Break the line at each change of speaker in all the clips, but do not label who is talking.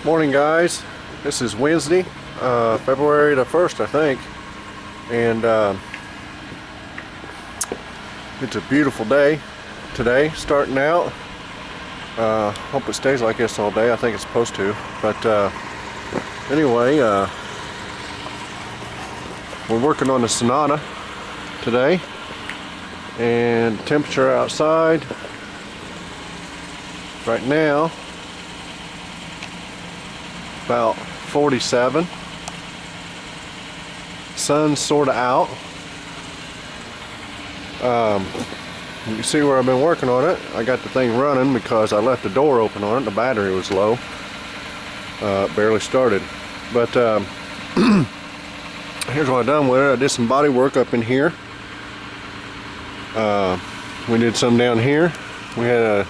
Morning, guys. This is Wednesday, February the 1st, I think, and it's a beautiful day today, starting out. Hope it stays like this all day. I think it's supposed to, but anyway, we're working on the Sonata today, and temperature outside right now about 47. Sun's sort of out. You can see where I've been working on it. I got the thing running because I left the door open on it. The battery was low. Barely started. But here's what I done with it. I did some body work up in here. We did some down here. We had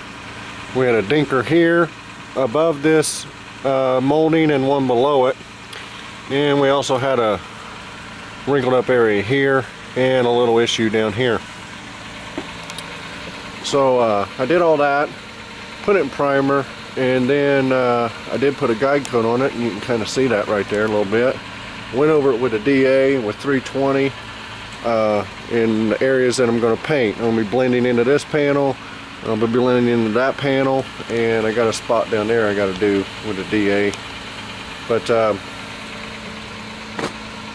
a dinker here above this molding and one below it, and we also had a wrinkled up area here and a little issue down here. So I did all that, put it in primer, and then I did put a guide coat on it, and you can kind of see that right there a little bit. Went over it with a DA with 320 in the areas that I'm going to paint. I'm going to be blending into this panel, I'll be blending into that panel, and I got a spot down there I got to do with the DA. But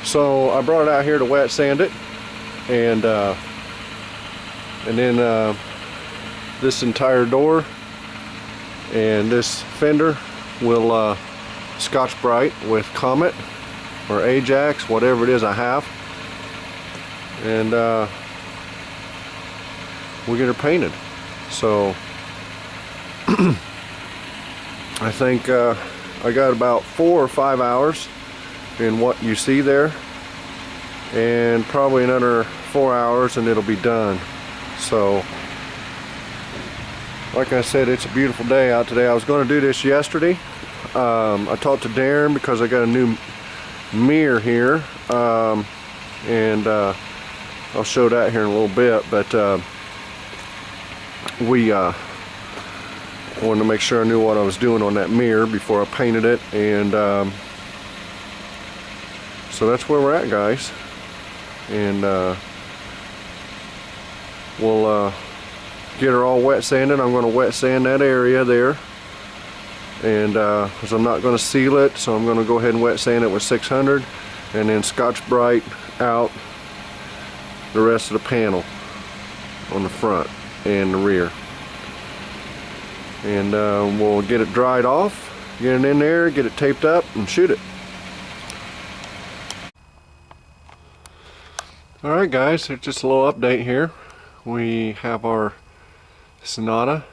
so I brought it out here to wet sand it, and then this entire door and this fender will Scotch Brite with Comet or Ajax, whatever it is I have, and we'll get her painted. So I think I got about 4 or 5 hours in what you see there, and probably another 4 hours and it'll be done. So like I said, it's a beautiful day out today. I was going to do this yesterday. I talked to Darren because I got a new mirror here, and I'll show that here in a little bit, but we wanted to make sure I knew what I was doing on that mirror before I painted it, and so that's where we're at, guys. And we'll get her all wet sanded. I'm going to wet sand that area there, and because I'm not going to seal it, so I'm going to go ahead and wet sand it with 600, and then Scotch Brite out the rest of the panel on the front and the rear, and we'll get it dried off, get it in there, get it taped up, and shoot it. Alright, guys, so just a little update here. We have our Sonata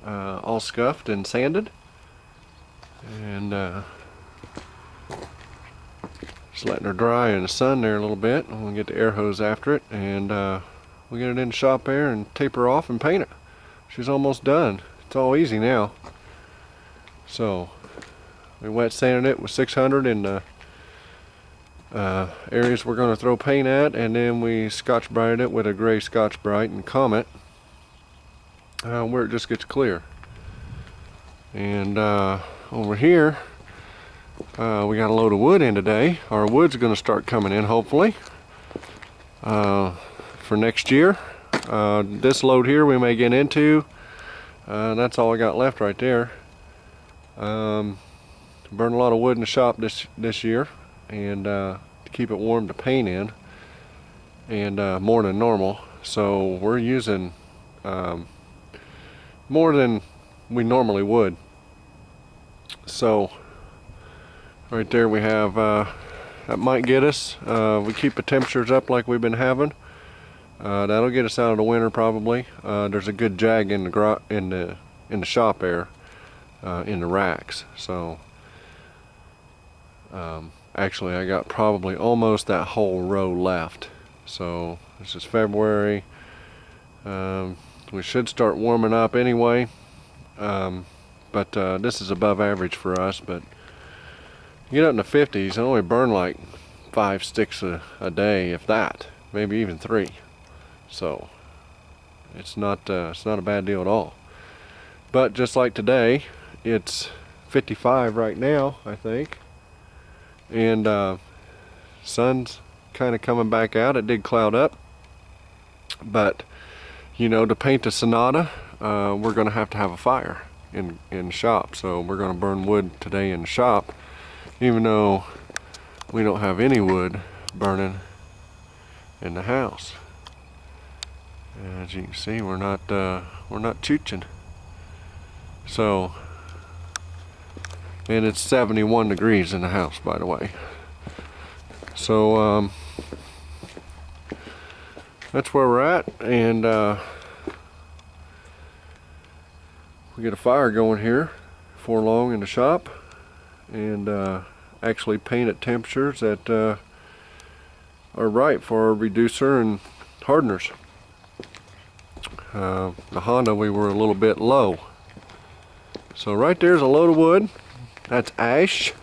all scuffed and sanded, and just letting her dry in the sun there a little bit. I'm going to get the air hose after it, and we'll get it in the shop there and tape her off and paint it. She's almost done. It's all easy now. So we wet sanded it with 600 in the areas we're going to throw paint at, and then we Scotch Brited it with a gray Scotch Brite and Comet where it just gets clear. And over here we got a load of wood in today. Our wood's going to start coming in, hopefully, for next year. This load here we may get into. That's all I got left right there. Burned a lot of wood in the shop this year, and to keep it warm to paint in, and more than normal. So we're using more than we normally would. So right there we have that might get us. We keep the temperatures up like we've been having. That'll get us out of the winter probably. There's a good jag in the shop there, in the racks. So actually I got probably almost that whole row left. So this is February. We should start warming up anyway, but this is above average for us. But you get up in the 50s, I only burn like 5 sticks a day, if that, maybe even 3. So it's not a bad deal at all. But just like today, it's 55 right now, I think. And sun's kind of coming back out. It did cloud up, but you know, to paint the Sonata, we're going to have a fire in the shop. So we're going to burn wood today in the shop, even though we don't have any wood burning in the house. As you can see, we're not chooching. So, and it's 71 degrees in the house, by the way. So that's where we're at, and we get a fire going here before long in the shop, and actually paint at temperatures that are right for our reducer and hardeners. The Honda, we were a little bit low. So right there's a load of wood. That's ash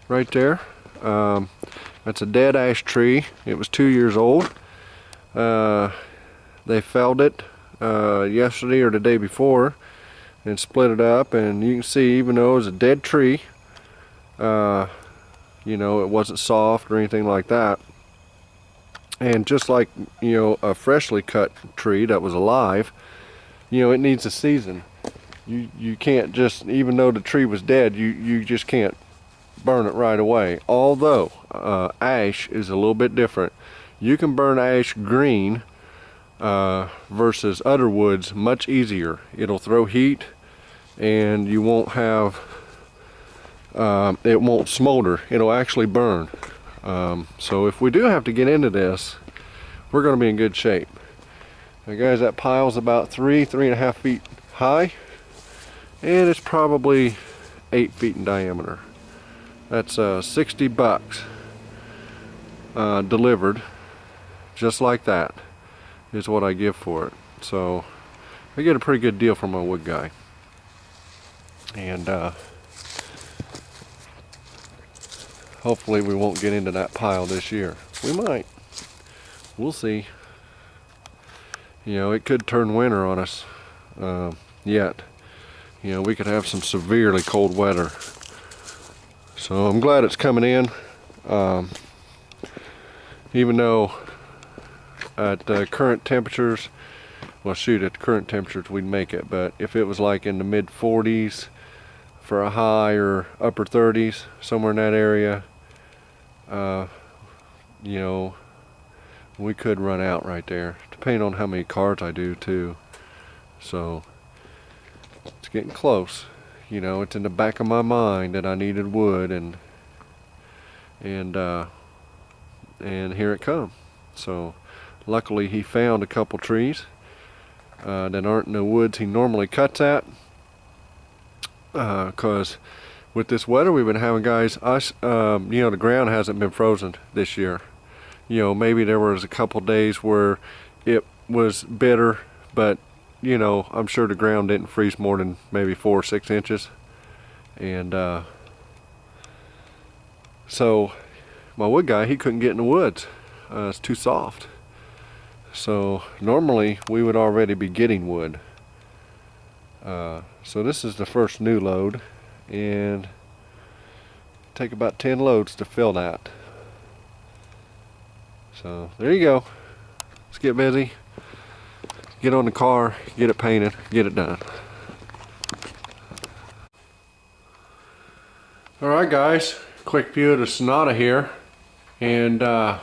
right there. That's a dead ash tree. It was 2 years old. They felled it yesterday or the day before and split it up, and you can see, even though it was a dead tree, you know, it wasn't soft or anything like that. And just like, you know, a freshly cut tree that was alive, you know, it needs a season. You can't just, even though the tree was dead, you just can't burn it right away. Although ash is a little bit different. You can burn ash green versus other woods much easier. It'll throw heat, and you won't have it won't smolder. It'll actually burn. So if we do have to get into this, we're going to be in good shape. Now guys, that pile's about 3.5 feet high, and it's probably 8 feet in diameter. That's $60 delivered, just like that is what I give for it. So I get a pretty good deal from my wood guy, and hopefully we won't get into that pile this year. We might. We'll see. You know, it could turn winter on us yet. You know, we could have some severely cold weather. So I'm glad it's coming in. Even though at current temperatures, well shoot, at current temperatures we'd make it, but if it was like in the mid 40s for a high, or upper 30s, somewhere in that area, you know, we could run out right there, depending on how many cars I do too. So it's getting close. You know, it's in the back of my mind that I needed wood, and here it comes. So luckily he found a couple trees that aren't in the woods he normally cuts at, because with this weather we've been having, guys, you know, the ground hasn't been frozen this year. You know, maybe there was a couple days where it was bitter, but you know, I'm sure the ground didn't freeze more than maybe 4 or 6 inches. And so my wood guy, he couldn't get in the woods. It's too soft. So normally we would already be getting wood. So this is the first new load, and take about 10 loads to fill that. So there you go. Let's get busy. Get on the car, get it painted, get it done. Alright guys, quick view of the Sonata here, and I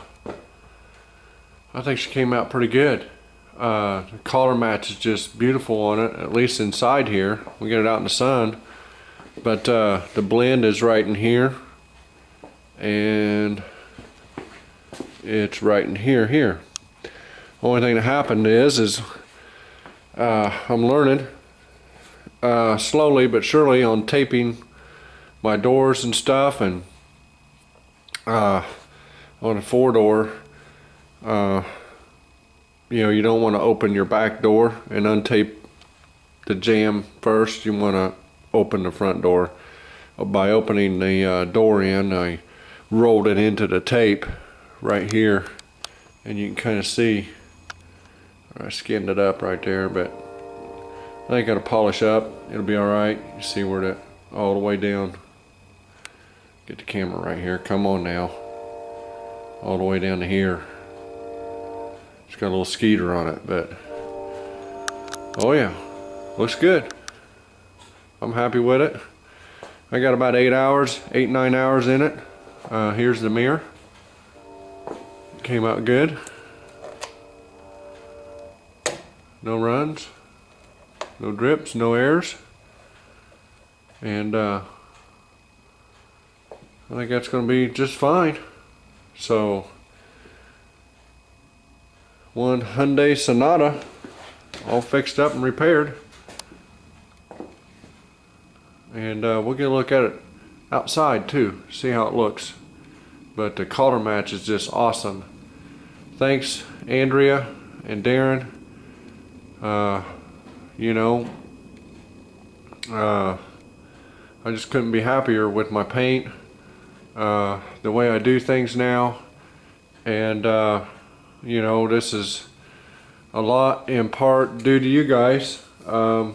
think she came out pretty good. The color match is just beautiful on it, at least inside here. We get it out in the sun, but the blend is right in here, and it's right in here. Only thing that happened is I'm learning slowly but surely on taping my doors and stuff, and on a 4-door, you know, you don't want to open your back door and untape the jamb first. You want to open the front door. By opening the door in, I rolled it into the tape right here, and you can kind of see I skinned it up right there, but I think I gotta polish up. It'll be alright. You see where all the way down. Get the camera right here. Come on now. All the way down to here. It's got a little skeeter on it, but oh yeah, looks good. I'm happy with it. I got about 8 hours, 8-9 hours in it. Here's the mirror. Came out good. No runs, no drips, no airs. And I think that's going to be just fine. So, one Hyundai Sonata, all fixed up and repaired. And we'll get a look at it outside too, see how it looks. But the color match is just awesome. Thanks Andrea and Darren. You know, I just couldn't be happier with my paint, the way I do things now. And you know, this is a lot in part due to you guys, for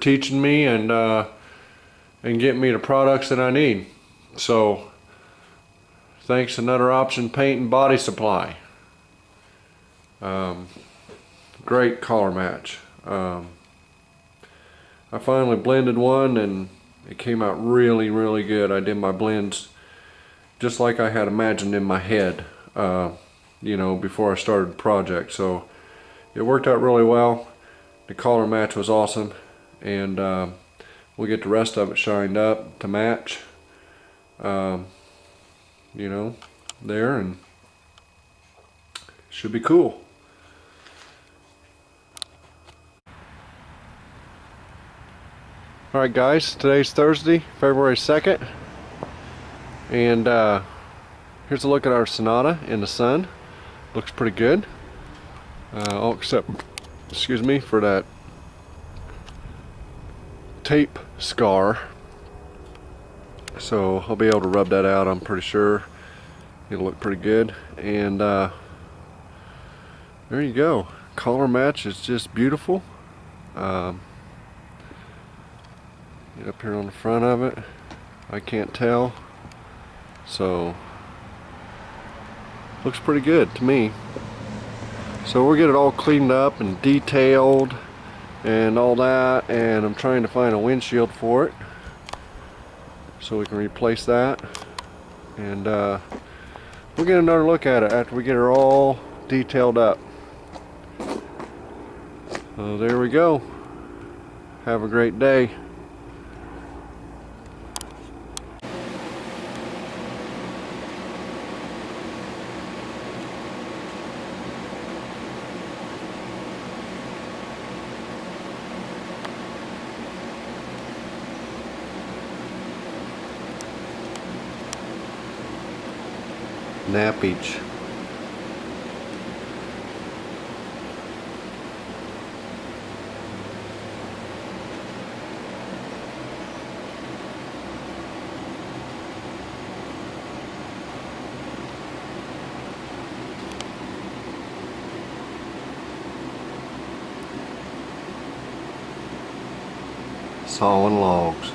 teaching me and getting me the products that I need. So thanks Another Option Paint and Body Supply. Great color match. I finally blended one and it came out really, really good. I did my blends just like I had imagined in my head, you know, before I started the project. So it worked out really well. The color match was awesome, and we'll get the rest of it shined up to match, you know, there, and should be cool. Alright guys, today's Thursday, February 2nd, and here's a look at our Sonata in the sun. Looks pretty good, all except, excuse me, for that tape scar. So I'll be able to rub that out, I'm pretty sure. It'll look pretty good. And there you go. Color match is just beautiful. Get up here on the front of it. I can't tell. So looks pretty good to me. So we'll get it all cleaned up and detailed and all that, and I'm trying to find a windshield for it so we can replace that, and we'll get another look at it after we get her all detailed up. So there we go. Have a great day. Nappage. Sawing logs.